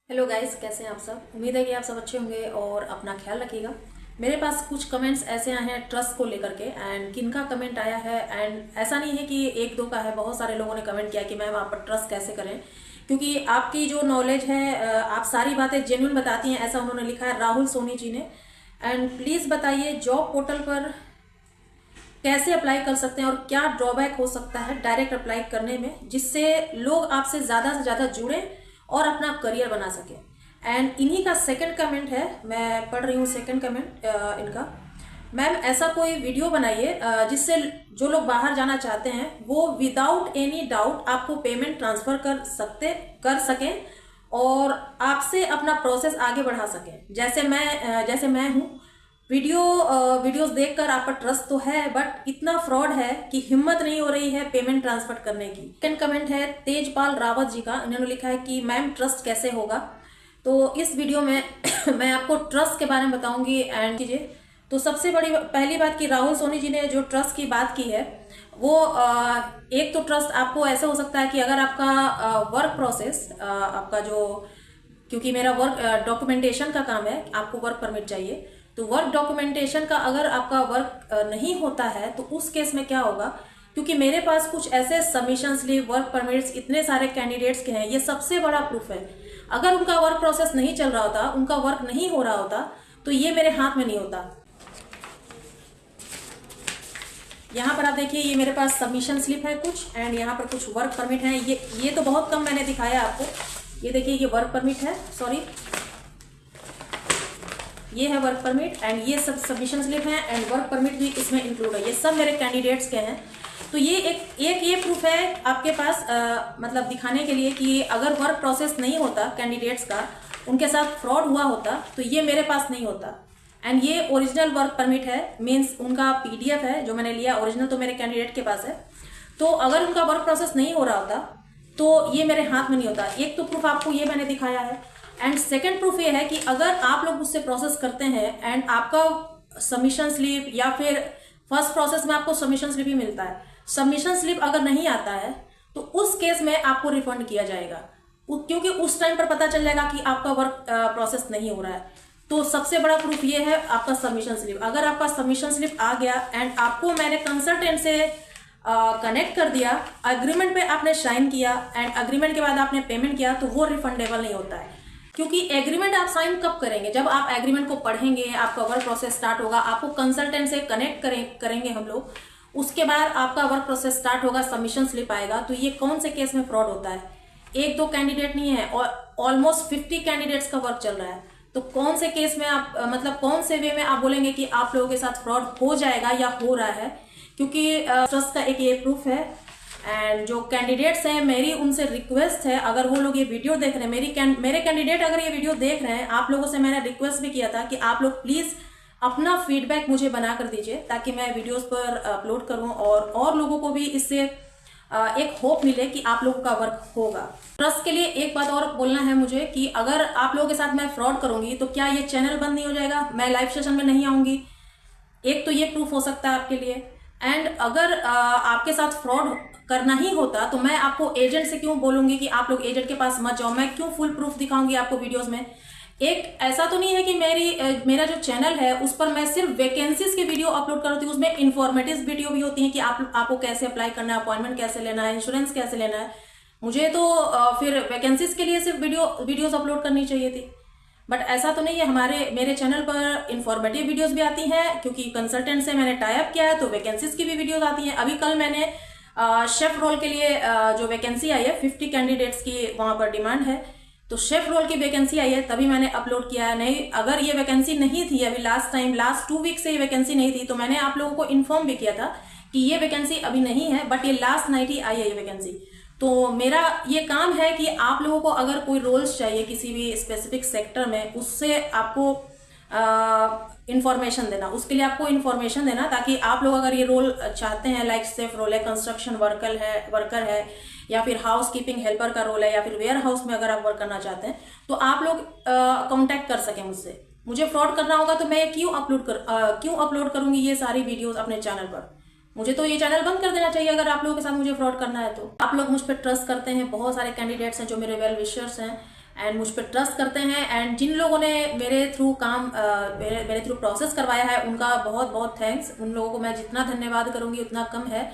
Hello guys, कैसे हैं आप सब। उम्मीद है कि आप सब अच्छे होंगे और अपना ख्याल रखिएगा। मेरे पास कुछ कमेंट्स ऐसे आए हैं ट्रस्ट को लेकर के, एंड किनका कमेंट आया है, एंड ऐसा नहीं है कि एक दो का है, बहुत सारे लोगों ने कमेंट किया कि मैम आप पर ट्रस्ट कैसे करें, क्योंकि आपकी जो नॉलेज है आप सारी बातें जेन्युइन बताती हैं, ऐसा उन्होंने लिखा है राहुल सोनी जी ने। एंड प्लीज़ बताइए जॉब पोर्टल पर कैसे अप्लाई कर सकते हैं और क्या ड्रॉबैक हो सकता है डायरेक्ट अप्लाई करने में, जिससे लोग आपसे ज़्यादा से ज़्यादा जुड़ें और अपना करियर बना सकें। एंड इन्हीं का सेकंड कमेंट है, मैं पढ़ रही हूँ सेकंड कमेंट इनका। मैम ऐसा कोई वीडियो बनाइए जिससे जो लोग बाहर जाना चाहते हैं वो विदाउट एनी डाउट आपको पेमेंट ट्रांसफ़र कर सकें और आपसे अपना प्रोसेस आगे बढ़ा सकें। जैसे मैं हूँ। वीडियोस देखकर आप पर ट्रस्ट तो है, बट इतना फ्रॉड है कि हिम्मत नहीं हो रही है पेमेंट ट्रांसफर करने की। सेकंड कमेंट है तेजपाल रावत जी का। इन्होंने लिखा है कि मैम ट्रस्ट कैसे होगा। तो इस वीडियो में मैं आपको ट्रस्ट के बारे में बताऊंगी एंड कीजिए। तो सबसे बड़ी पहली बात कि राहुल सोनी जी ने जो ट्रस्ट की बात की है वो एक तो ट्रस्ट आपको ऐसा हो सकता है कि अगर आपका वर्क प्रोसेस आपका जो, क्योंकि मेरा वर्क डॉक्यूमेंटेशन का काम है, आपको वर्क परमिट चाहिए, तो वर्क डॉक्यूमेंटेशन का अगर आपका वर्क नहीं होता है तो उस केस में क्या होगा, क्योंकि मेरे पास कुछ ऐसे सबमिशन स्लिप, वर्क परमिट्स इतने सारे कैंडिडेट्स के हैं, ये सबसे बड़ा प्रूफ है। अगर उनका वर्क प्रोसेस नहीं चल रहा होता, उनका वर्क नहीं हो रहा होता, तो ये मेरे हाथ में नहीं होता। यहाँ पर आप देखिए, ये मेरे पास सबमिशन स्लिप है कुछ, एंड यहाँ पर कुछ वर्क परमिट है। ये तो बहुत कम मैंने दिखाया आपको। ये देखिए, ये वर्क परमिट है, सॉरी ये है वर्क परमिट, एंड ये सब सबमिशन स्लिप है, एंड वर्क परमिट भी इसमें इंक्लूड है। ये सब मेरे कैंडिडेट्स के हैं। तो ये एक ये प्रूफ है आपके पास, मतलब दिखाने के लिए कि अगर वर्क प्रोसेस नहीं होता कैंडिडेट्स का, उनके साथ फ्रॉड हुआ होता, तो ये मेरे पास नहीं होता। एंड ये ओरिजिनल वर्क परमिट है, मीन्स उनका पीडीएफ है जो मैंने लिया। ओरिजिनल तो मेरे कैंडिडेट के पास है। तो अगर उनका वर्क प्रोसेस नहीं हो रहा होता तो ये मेरे हाथ में नहीं होता। एक तो प्रूफ आपको ये मैंने दिखाया है, एंड सेकेंड प्रूफ ये है कि अगर आप लोग उससे प्रोसेस करते हैं एंड आपका सबमिशन स्लिप, या फिर फर्स्ट प्रोसेस में आपको सबमिशन स्लिप ही मिलता है, सबमिशन स्लिप अगर नहीं आता है तो उस केस में आपको रिफंड किया जाएगा, क्योंकि उस टाइम पर पता चल जाएगा कि आपका वर्क प्रोसेस नहीं हो रहा है। तो सबसे बड़ा प्रूफ ये है आपका सबमिशन स्लिप। अगर आपका सबमिशन स्लिप आ गया एंड आपको मैंने कंसल्टेंट से कनेक्ट कर दिया, अग्रीमेंट पे आपने साइन किया, एंड अग्रीमेंट के बाद आपने पेमेंट किया, तो वो रिफंडेबल नहीं होता है। क्योंकि एग्रीमेंट आप साइन कब करेंगे, जब आप एग्रीमेंट को पढ़ेंगे, आपका वर्क प्रोसेस स्टार्ट होगा, आपको कंसल्टेंट से कनेक्ट करेंगे हम लोग, उसके बाद आपका वर्क प्रोसेस स्टार्ट होगा, सबमिशन स्लिप आएगा। तो ये कौन से केस में फ्रॉड होता है? एक दो कैंडिडेट नहीं है, और ऑलमोस्ट 50 कैंडिडेट्स का वर्क चल रहा है। तो कौन से केस में आप मतलब कौन से वे में आप बोलेंगे कि आप लोगों के साथ फ्रॉड हो जाएगा या हो रहा है? क्योंकि ट्रस्ट का एक ये प्रूफ है। एंड जो कैंडिडेट्स हैं, मेरी उनसे रिक्वेस्ट है, अगर वो लोग ये वीडियो देख रहे हैं, मेरे कैंडिडेट अगर ये वीडियो देख रहे हैं, आप लोगों से मैंने रिक्वेस्ट भी किया था कि आप लोग प्लीज़ अपना फीडबैक मुझे बना कर दीजिए, ताकि मैं वीडियोस पर अपलोड करूं और लोगों को भी इससे एक होप मिले कि आप लोगों का वर्क होगा। ट्रस्ट के लिए एक बात और बोलना है मुझे कि अगर आप लोगों के साथ मैं फ्रॉड करूंगी तो क्या ये चैनल बंद नहीं हो जाएगा, मैं लाइव सेशन में नहीं आऊंगी? एक तो ये प्रूफ हो सकता है आपके लिए। एंड अगर आपके साथ फ्रॉड करना ही होता तो मैं आपको एजेंट से क्यों बोलूंगी कि आप लोग एजेंट के पास मत जाओ? मैं क्यों फुल प्रूफ दिखाऊंगी आपको वीडियोस में? एक ऐसा तो नहीं है कि मेरा जो चैनल है उस पर मैं सिर्फ वैकेंसीज के वीडियो अपलोड करती हूँ, उसमें इंफॉर्मेटिव वीडियो भी होती है कि आपको कैसे अप्लाई करना है, अपॉइंटमेंट कैसे लेना है, इंश्योरेंस कैसे लेना है। मुझे तो फिर वैकेंसीज के लिए सिर्फ वीडियोस अपलोड करनी चाहिए थी, बट ऐसा तो नहीं है। मेरे चैनल पर इंफॉर्मेटिव वीडियोस भी आती हैं, क्योंकि कंसल्टेंट से मैंने टाई अप किया है, तो वैकेंसीज की भी वीडियोस आती हैं। अभी कल मैंने शेफ रोल के लिए जो वैकेंसी आई है, 50 कैंडिडेट्स की वहां पर डिमांड है, तो शेफ रोल की वैकेंसी आई है, तभी मैंने अपलोड किया है। नहीं, अगर ये वैकेंसी नहीं थी, अभी लास्ट 2 वीक से ये वैकेंसी नहीं थी, तो मैंने आप लोगों को इन्फॉर्म भी किया था कि ये वैकेंसी अभी नहीं है, बट ये लास्ट नाइट ही आई है ये वैकेंसी। तो मेरा ये काम है कि आप लोगों को अगर कोई रोल्स चाहिए किसी भी स्पेसिफिक सेक्टर में, उससे आपको इंफॉर्मेशन देना, उसके लिए आपको इंफॉर्मेशन देना, ताकि आप लोग अगर ये रोल चाहते हैं, लाइक सेफ रोल है, कंस्ट्रक्शन वर्कर है, या फिर हाउस कीपिंग हेल्पर का रोल है, या फिर वेयर हाउस में अगर आप वर्क करना चाहते हैं, तो आप लोग कांटेक्ट कर सकें मुझसे। मुझे फ्रॉड करना होगा तो मैं क्यों अपलोड करूंगी ये सारी वीडियोस अपने चैनल पर? मुझे तो ये चैनल बंद कर देना चाहिए अगर आप लोगों के साथ मुझे फ्रॉड करना है तो। आप लोग मुझ पर ट्रस्ट करते हैं, बहुत सारे कैंडिडेट्स हैं जो मेरे वेल विशर्स हैं, एंड मुझ पर ट्रस्ट करते हैं। एंड जिन लोगों ने मेरे थ्रू काम मेरे थ्रू प्रोसेस करवाया है उनका बहुत बहुत थैंक्स। उन लोगों को मैं जितना धन्यवाद करूंगी उतना कम है,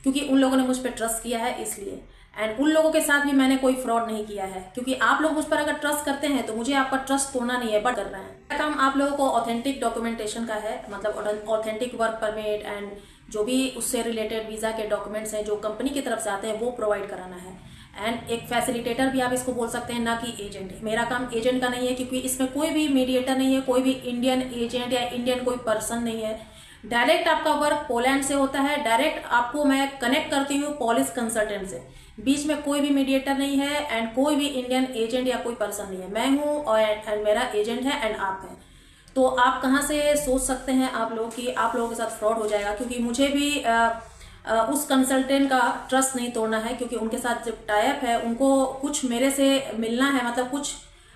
क्योंकि उन लोगों ने मुझ पर ट्रस्ट किया है इसलिए। एंड उन लोगों के साथ भी मैंने कोई फ्रॉड नहीं किया है, क्योंकि आप लोग मुझ पर अगर ट्रस्ट करते हैं तो मुझे आपका ट्रस्ट तोड़ना नहीं है, बट कर रहे हैं। मेरा काम आप लोगों को ऑथेंटिक डॉक्यूमेंटेशन का है, मतलब ऑथेंटिक वर्क परमिट एंड जो भी उससे रिलेटेड वीज़ा के डॉक्यूमेंट्स हैं जो कंपनी की तरफ से आते हैं वो प्रोवाइड कराना है। एंड एक फैसिलिटेटर भी आप इसको बोल सकते हैं, ना कि एजेंट। मेरा काम एजेंट का नहीं है, क्योंकि इसमें कोई भी मीडिएटर नहीं है, कोई भी इंडियन एजेंट या इंडियन कोई पर्सन नहीं है। डायरेक्ट आपका वर्क पोलैंड से होता है, डायरेक्ट आपको मैं कनेक्ट करती हूँ पॉलिश कंसल्टेंट से। बीच में कोई भी मीडिएटर नहीं है एंड कोई भी इंडियन एजेंट या कोई पर्सन नहीं है। मैं हूँ और एंड मेरा एजेंट है एंड आप हैं। तो आप कहाँ से सोच सकते हैं आप लोग कि आप लोगों के साथ फ्रॉड हो जाएगा, क्योंकि मुझे भी उस कंसल्टेंट का ट्रस्ट नहीं तोड़ना है, क्योंकि उनके साथ जब टाई अप है उनको कुछ मेरे से मिलना है, मतलब कुछ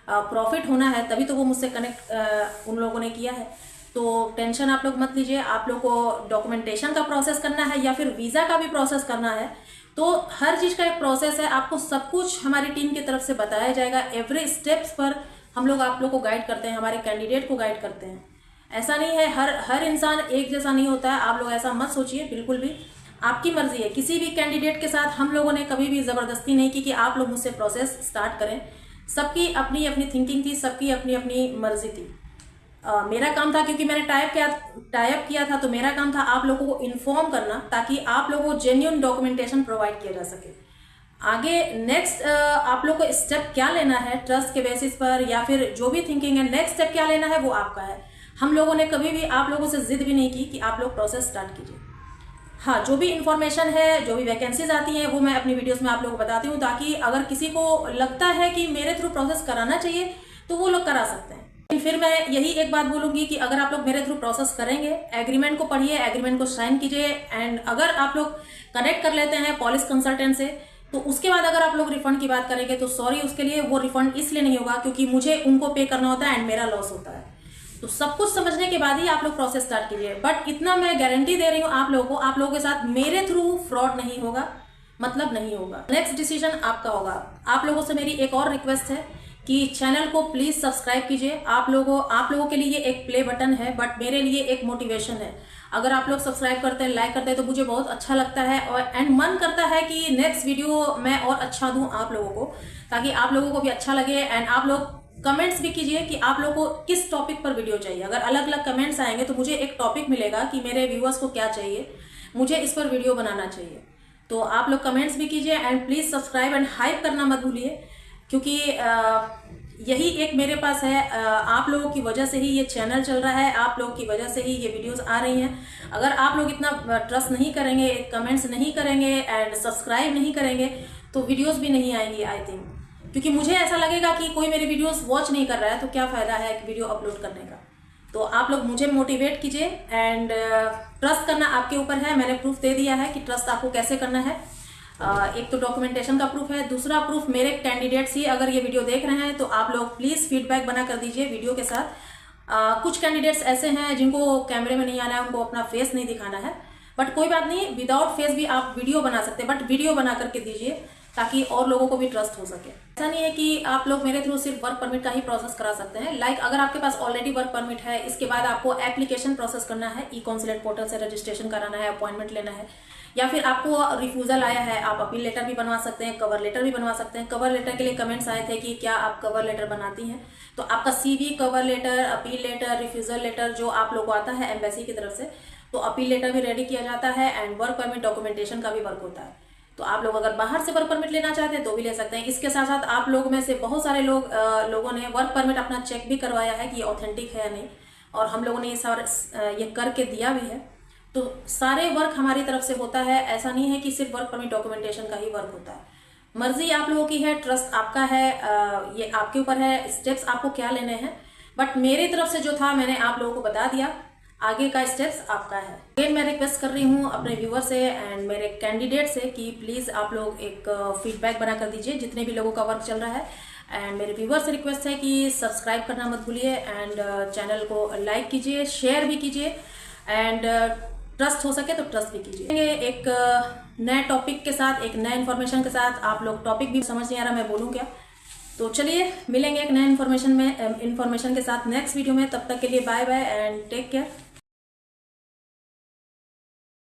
प्रॉफिट होना है, तभी तो वो मुझसे कनेक्ट उन लोगों ने किया है। तो टेंशन आप लोग मत लीजिए। आप लोग को डॉक्यूमेंटेशन का प्रोसेस करना है या फिर वीज़ा का भी प्रोसेस करना है, तो हर चीज़ का एक प्रोसेस है। आपको सब कुछ हमारी टीम की तरफ से बताया जाएगा। एवरी स्टेप्स पर हम लोग आप लोग को गाइड करते हैं, हमारे कैंडिडेट को गाइड करते हैं। ऐसा नहीं है, हर इंसान एक जैसा नहीं होता है। आप लोग ऐसा मत सोचिए, बिल्कुल भी आपकी मर्जी है। किसी भी कैंडिडेट के साथ हम लोगों ने कभी भी ज़बरदस्ती नहीं की कि आप लोग मुझसे प्रोसेस स्टार्ट करें। सबकी अपनी अपनी थिंकिंग थी, सबकी अपनी अपनी मर्जी थी। मेरा काम था, क्योंकि मैंने टाई अप किया था, तो मेरा काम था आप लोगों को इन्फॉर्म करना, ताकि आप लोगों को जेन्युइन डॉक्यूमेंटेशन प्रोवाइड किया जा सके। आगे नेक्स्ट आप लोग को स्टेप क्या लेना है ट्रस्ट के बेसिस पर, या फिर जो भी थिंकिंग है नेक्स्ट स्टेप क्या लेना है वो आपका है। हम लोगों ने कभी भी आप लोगों से जिद भी नहीं की कि आप लोग प्रोसेस स्टार्ट कीजिए। हाँ, जो भी इन्फॉर्मेशन है, जो भी वैकेंसीज आती हैं वो मैं अपनी वीडियोस में आप लोगों को बताती हूँ, ताकि अगर किसी को लगता है कि मेरे थ्रू प्रोसेस कराना चाहिए तो वो लोग करा सकते हैं। फिर मैं यही एक बात बोलूंगी कि अगर आप लोग मेरे थ्रू प्रोसेस करेंगे, एग्रीमेंट को पढ़िए, एग्रीमेंट को साइन कीजिए। एंड अगर आप लोग कनेक्ट कर लेते हैं पॉलिश कंसल्टेंट से, तो उसके बाद अगर आप लोग रिफंड की बात करेंगे तो सॉरी, उसके लिए वो रिफंड इसलिए नहीं होगा क्योंकि मुझे उनको पे करना होता है एंड मेरा लॉस होता है। तो सब कुछ समझने के बाद ही आप लोग प्रोसेस स्टार्ट कीजिए। बट इतना मैं गारंटी दे रही हूँ आप लोगों को, आप लोगों के साथ मेरे थ्रू फ्रॉड नहीं होगा, मतलब नहीं होगा। नेक्स्ट डिसीजन आपका होगा। आप लोगों से मेरी एक और रिक्वेस्ट है कि चैनल को प्लीज सब्सक्राइब कीजिए। आप लोगों के लिए एक प्ले बटन है, बट मेरे लिए एक मोटिवेशन है। अगर आप लोग सब्सक्राइब करते हैं, लाइक करते हैं, तो मुझे बहुत अच्छा लगता है और एंड मन करता है कि नेक्स्ट वीडियो मैं और अच्छा दूं आप लोगों को, ताकि आप लोगों को भी अच्छा लगे। एंड आप लोग कमेंट्स भी कीजिए कि आप लोगों को किस टॉपिक पर वीडियो चाहिए। अगर अलग अलग कमेंट्स आएंगे तो मुझे एक टॉपिक मिलेगा कि मेरे व्यूअर्स को क्या चाहिए, मुझे इस पर वीडियो बनाना चाहिए। तो आप लोग कमेंट्स भी कीजिए and please subscribe and hype करना मत भूलिए, क्योंकि यही एक मेरे पास है। आप लोगों की वजह से ही ये चैनल चल रहा है, आप लोगों की वजह से ही ये वीडियोस आ रही हैं। अगर आप लोग इतना ट्रस्ट नहीं करेंगे, कमेंट्स नहीं करेंगे एंड सब्सक्राइब नहीं करेंगे तो वीडियोस भी नहीं आएंगी आई थिंक, क्योंकि मुझे ऐसा लगेगा कि कोई मेरे वीडियोस वॉच नहीं कर रहा है तो क्या फ़ायदा है एक वीडियो अपलोड करने का। तो आप लोग मुझे मोटिवेट कीजिए एंड ट्रस्ट करना आपके ऊपर है। मैंने प्रूफ दे दिया है कि ट्रस्ट आपको कैसे करना है। एक तो डॉक्यूमेंटेशन का प्रूफ है, दूसरा प्रूफ मेरे कैंडिडेट्स ही अगर ये वीडियो देख रहे हैं तो आप लोग प्लीज़ फीडबैक बना कर दीजिए वीडियो के साथ। कुछ कैंडिडेट्स ऐसे हैं जिनको कैमरे में नहीं आना है, उनको अपना फेस नहीं दिखाना है, बट कोई बात नहीं, विदाउट फेस भी आप वीडियो बना सकते हैं, बट वीडियो बना करके दीजिए ताकि और लोगों को भी ट्रस्ट हो सके। ऐसा नहीं है कि आप लोग मेरे थ्रू सिर्फ वर्क परमिट का ही प्रोसेस करा सकते हैं। लाइक अगर आपके पास ऑलरेडी वर्क परमिट है, इसके बाद आपको एप्लीकेशन प्रोसेस करना है, ई कॉन्सुलेट पोर्टल से रजिस्ट्रेशन कराना है, अपॉइंटमेंट लेना है, या फिर आपको रिफ्यूजल आया है, आप अपील लेटर भी बनवा सकते हैं, कवर लेटर भी बनवा सकते हैं। कवर लेटर के लिए कमेंट्स आए थे कि क्या आप कवर लेटर बनाती हैं, तो आपका CV, cover letter, appeal letter, refusal letter जो आप लोग को आता है एम्बेसी की तरफ से, तो अपील लेटर भी रेडी किया जाता है एंड वर्क परमिट डॉक्यूमेंटेशन का भी वर्क होता है। तो आप लोग अगर बाहर से वर्क परमिट लेना चाहते हैं तो भी ले सकते हैं। इसके साथ साथ आप लोगों में से बहुत सारे लोगों ने वर्क परमिट अपना चेक भी करवाया है कि ऑथेंटिक है या नहीं, और हम लोगों ने ये करके दिया भी है। तो सारे वर्क हमारी तरफ से होता है, ऐसा नहीं है कि सिर्फ वर्क परमिट डॉक्यूमेंटेशन का ही वर्क होता है। मर्जी आप लोगों की है, ट्रस्ट आपका है, ये आपके ऊपर है, स्टेप्स आपको क्या लेने हैं। बट मेरी तरफ से जो था मैंने आप लोगों को बता दिया, आगे का स्टेप्स आपका है। अगेन मैं रिक्वेस्ट कर रही हूँ अपने व्यूअर से एंड मेरे कैंडिडेट से कि प्लीज़ आप लोग एक फीडबैक बना कर दीजिए जितने भी लोगों का वर्क चल रहा है। एंड मेरे व्यूअर से रिक्वेस्ट है कि सब्सक्राइब करना मत भूलिए एंड चैनल को लाइक कीजिए, शेयर भी कीजिए एंड ट्रस्ट हो सके तो ट्रस्ट भी कीजिए। एक नए टॉपिक के साथ, एक नए इन्फॉर्मेशन के साथ। आप लोग टॉपिक भी समझ नहीं आ रहा मैं बोलूँ क्या, तो चलिए मिलेंगे एक नए इन्फॉर्मेशन के साथ नेक्स्ट वीडियो में। तब तक के लिए bye bye and take care.